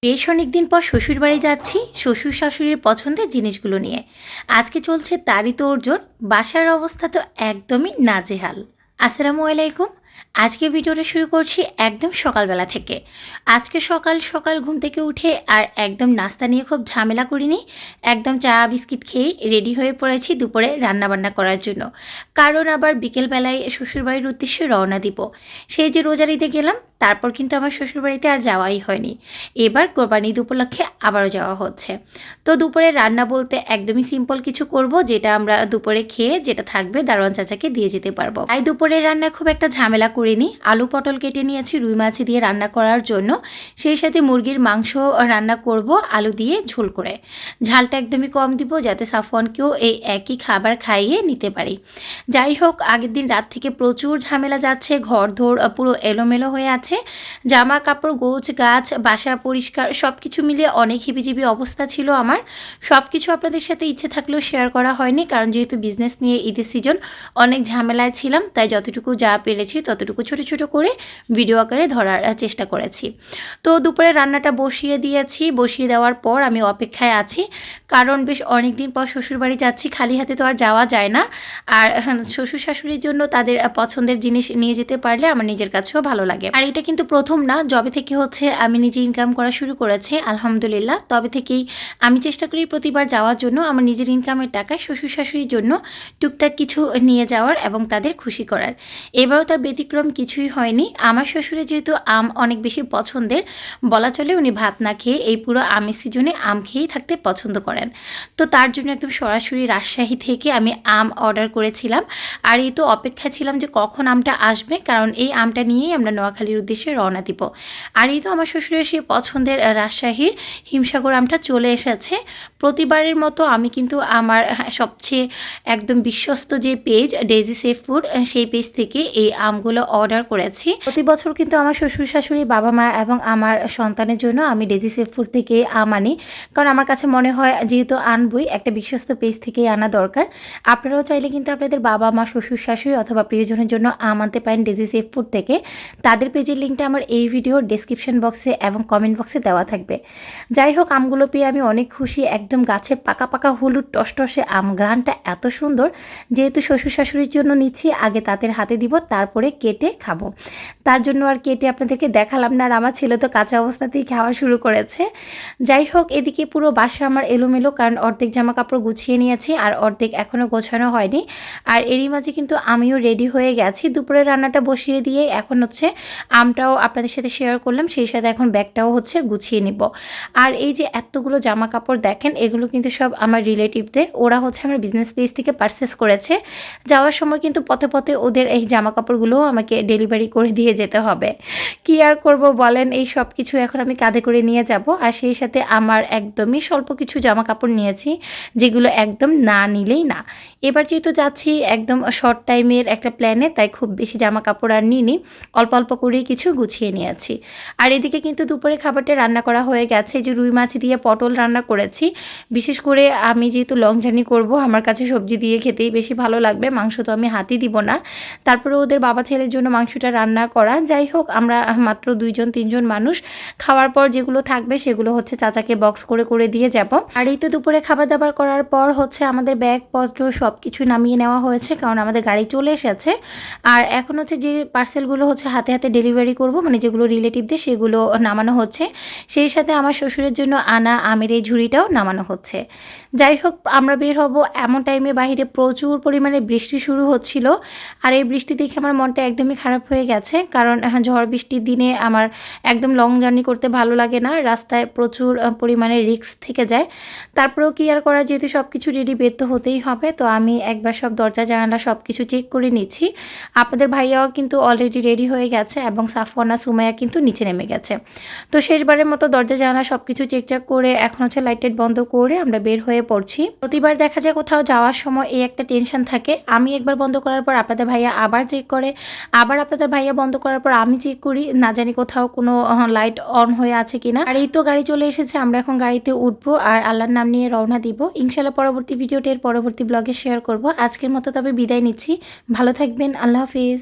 বেশ অনেকদিন পর শ্বশুরবাড়ি যাচ্ছি শ্বশুর শাশুড়ির পছন্দের জিনিসগুলো নিয়ে। আজকে চলছে তারই তোড়জোড়। বাসার অবস্থা তো একদমই নাজেহাল। আসসালামু আলাইকুম। আজকে ভিডিওটা শুরু করছি একদম সকালবেলা থেকে। আজকে সকাল সকাল ঘুম থেকে উঠে আর একদম নাস্তা নিয়ে খুব ঝামেলা করিনি। একদম চা বিস্কিট খেয়েই রেডি হয়ে পড়েছি দুপুরে রান্নাবান্না করার জন্য। কারণ আবার বিকেলবেলায় শ্বশুরবাড়ির উদ্দেশ্যে রওনা দিব। সেই যে রোজার ঈদে গেলাম, তারপর কিন্তু আমার শ্বশুরবাড়িতে আর যাওয়াই হয়নি। এবার কোরবানি ঈদ উপলক্ষে আবারও যাওয়া হচ্ছে। তো দুপুরে রান্না বলতে একদমই সিম্পল কিছু করব, যেটা আমরা দুপুরে খেয়ে যেটা থাকবে দারোয়ান চাচাকে দিয়ে যেতে পারবো। তাই দুপুরের রান্না খুব একটা ঝামেলা করিনি। আলু পটল কেটে নিয়েছি রুই মাছ দিয়ে রান্না করার জন্য। সেই সাথে মুরগির মাংস রান্না করব আলু দিয়ে ঝোল করে। ঝালটা একদমই কম দিব, যাতে সাফওয়ানকেও এই একই খাবার খাইয়ে নিতে পারি। যাই হোক, আগের দিন রাত থেকে প্রচুর ঝামেলা যাচ্ছে, ঘরদোর পুরো এলোমেলো হয়ে আছে। জামা কাপড় গোছ গাছ বাসা পরিষ্কার সব কিছু মিলিয়ে অনেক হিবিজিবি অবস্থা ছিল আমার। সব কিছু আপনাদের সাথে ইচ্ছে থাকলেও শেয়ার করা হয়নি, কারণ যেহেতু বিজনেস নিয়ে ঈদের সিজন অনেক ঝামেলায় ছিলাম, তাই যতটুকু যা পেরেছি ততটুকু ছোট ছোট করে ভিডিও আকারে ধরার চেষ্টা করেছি। তো দুপুরে রান্নাটা বসিয়ে দিয়েছি। বসিয়ে দেওয়ার পর আমি অপেক্ষায় আছি, কারণ বেশ অনেক দিন পর শ্বশুরবাড়ি যাচ্ছি, খালি হাতে তো আর যাওয়া যায় না। আর শ্বশুর শাশুড়ির জন্য তাদের পছন্দের জিনিস নিয়ে যেতে পারলে আমার নিজের কাছেও ভালো লাগে। আর এটা কিন্তু প্রথম না, যবে থেকে হচ্ছে আমি নিজে ইনকাম করা শুরু করেছি আলহামদুলিল্লাহ, তবে থেকেই আমি চেষ্টা করি প্রতিবার যাওয়ার জন্য আমার নিজের ইনকামের টাকায় শ্বশুর শাশুড়ির জন্য টুকটাক কিছু নিয়ে যাওয়ার এবং তাদের খুশি করার। এবারও তার ব্যতিক্রম কিছুই হয়নি। আমার শ্বশুরের যেহেতু আম অনেক বেশি পছন্দের, বলা চলে উনি ভাত না খেয়ে এই পুরো আমের সিজনে আম খেয়েই থাকতে পছন্দ করেন। তো তার জন্য একদম সরাসরি রাজশাহী থেকে আমি আম অর্ডার করেছিলাম। আর এই তো অপেক্ষা ছিলাম যে কখন আমটা আসবে, কারণ এই আমটা নিয়েই আমরা নোয়াখালীর উদ্দেশ্যে রওনা দিব। আর এই তো আমার শ্বশুরের সেই পছন্দের রাজশাহীর হিমসাগর আমটা চলে এসেছে। প্রতিবারের মতো আমি কিন্তু আমার সবচেয়ে একদম বিশ্বস্ত যে পেজ ডেইজি সেফ ফুড, সেই পেজ থেকে এই আমগুলো অর্ডার করেছি। প্রতি বছর কিন্তু আমার শ্বশুর শাশুড়ি বাবা মা এবং আমার সন্তানের জন্য আমি ডেইজি সেফ ফুড থেকে আম আনি, কারণ আমার কাছে মনে হয় যেহেতু আনবই একটা বিশ্বস্ত পেজ থেকেই আনা দরকার। আপনারাও চাইলে কিন্তু আপনাদের বাবা মা শ্বশুর শাশুড়ি অথবা প্রিয়জনের জন্য আম আনতে পারেন ডেইজি সেফ ফুড থেকে। তাদের পেজের লিঙ্কটা আমার এই ভিডিওর ডেসক্রিপশন বক্সে এবং কমেন্ট বক্সে দেওয়া থাকবে। যাই হোক, আমগুলো পেয়ে আমি অনেক খুশি। একদম গাছের পাকা পাকা হলুদ টসটসে আম, গ্রানটা এত সুন্দর। যেহেতু শ্বশুর শাশুড়ির জন্য নিচ্ছি, আগে তাদের হাতে দিব, তারপরে কেটে খাবো। তার জন্য আর কেটে আপনাদেরকে দেখালাম না, আর আমার ছেলে তো কাঁচা অবস্থাতেই খাওয়া শুরু করেছে। যাই হোক, এদিকে পুরো বাসা আমার এলোমেলো, কারণ অর্ধেক জামা কাপড় গুছিয়ে নিয়েছি আর অর্ধেক এখনও গোছানো হয়নি। আর এরই মাঝে কিন্তু আমিও রেডি হয়ে গেছি। দুপুরের রান্নাটা বসিয়ে দিয়ে এখন হচ্ছে আমটাও আপনাদের সাথে শেয়ার করলাম, সেই সাথে এখন ব্যাগটাও হচ্ছে গুছিয়ে নিব। আর এই যে এতগুলো জামা কাপড় দেখেন, এগুলো কিন্তু সব আমার রিলেটিভদের, ওরা হচ্ছে আমার বিজনেস পেজ থেকে পারচেস করেছে। যাওয়ার সময় কিন্তু পথে পথে ওদের এই জামা কাপড়গুলোও আমাকে ডেলিভারি করে দিয়ে যেতে হবে। কি আর করব বলেন, এই সব কিছু এখন আমি কাঁধে করে নিয়ে যাব। আর সেই সাথে আমার একদমই স্বল্প কিছু জামা কাপড় নিয়েছি, যেগুলো একদম না নিলেই না। এবার যেহেতু যাচ্ছি একদম শর্ট টাইমের একটা প্ল্যানে, তাই খুব বেশি জামা কাপড় আর নিইনি, অল্প অল্প করেই কিছু গুছিয়ে নিয়েছি। আর এদিকে কিন্তু দুপুরে খাবারটা রান্না করা হয়ে গেছে। যে রুই মাছ দিয়ে পটল রান্না করেছি। বিশেষ করে আমি যেহেতু লং জার্নি করব, আমার কাছে সবজি দিয়ে খেতেই বেশি ভালো লাগবে, মাংস তো আমি হাতই দিব না। তারপরে ওদের বাবা ছেলের জন্য মাংসটা রান্না করা। যাই হোক, আমরা মাত্র 2-3 জন মানুষ, খাওয়ার পর যেগুলো থাকবে সেগুলো হচ্ছে চাচাকে বক্স করে করে দিয়ে যাব। আর এই তো দুপুরে খাবার দাবার করার পর হচ্ছে আমাদের ব্যাগপত্র সব কিছু নামিয়ে নেওয়া হয়েছে, কারণ আমাদের গাড়ি চলে এসেছে। আর এখন হচ্ছে যে পার্সেলগুলো হচ্ছে হাতে হাতে ডেলিভারি করব, মানে যেগুলো রিলেটিভদের, সেগুলো নামানো হচ্ছে। সেই সাথে আমার শ্বশুরের জন্য আনা আমের এই ঝুড়িটাও নামানো হচ্ছে। যাই হোক, আমরা বের হব এমন টাইমে বাইরে প্রচুর পরিমাণে বৃষ্টি শুরু হচ্ছিল। আর এই বৃষ্টি দেখে আমার মনটা একদমই খারাপ হয়ে গেছে, কারণ ঝড় বৃষ্টির দিনে আমার একদম লং জার্নি করতে ভালো লাগে না, রাস্তায় প্রচুর পরিমাণে রিস্ক থেকে যায়। তারপরেও কি আর করা, যেহেতু সব কিছু রেডি, বের তো হতেই হবে। তো আমি একবার সব দরজা জানালা সব কিছু চেক করে নিচ্ছি। আপনাদের ভাইয়াও কিন্তু অলরেডি রেডি হয়ে গেছে এবং সাফওয়ানা সুমাইয়া কিন্তু নিচে নেমে গেছে। তো শেষবারের মতো দরজা জানালা সব কিছু চেকচাক করে এখন হচ্ছে লাইট বন্ধ করে আমরা বের হয়ে পড়ছি। প্রতিবার দেখা যায় কোথাও যাওয়ার সময় এই একটা টেনশন থাকে, আমি একবার বন্ধ করার পর আপনাদের ভাইয়া আবার চেক করে, আবার আপনাদের ভাইয়া বন্ধ করার পর আমি চেক করি, না জানি কোথাও কোনো লাইট অন হয়ে আছে কিনা। আর এই তো গাড়ি চলে এসেছে, আমরা এখন গাড়িতে উঠবো আর আল্লাহর নাম নিয়ে রওনা দিব। ইনশাল্লাহ পরবর্তী ভিডিওটি এর পরবর্তী ব্লগে শেয়ার করব। আজকের মতো তবে বিদায় নিচ্ছি, ভালো থাকবেন, আল্লাহ হাফিজ।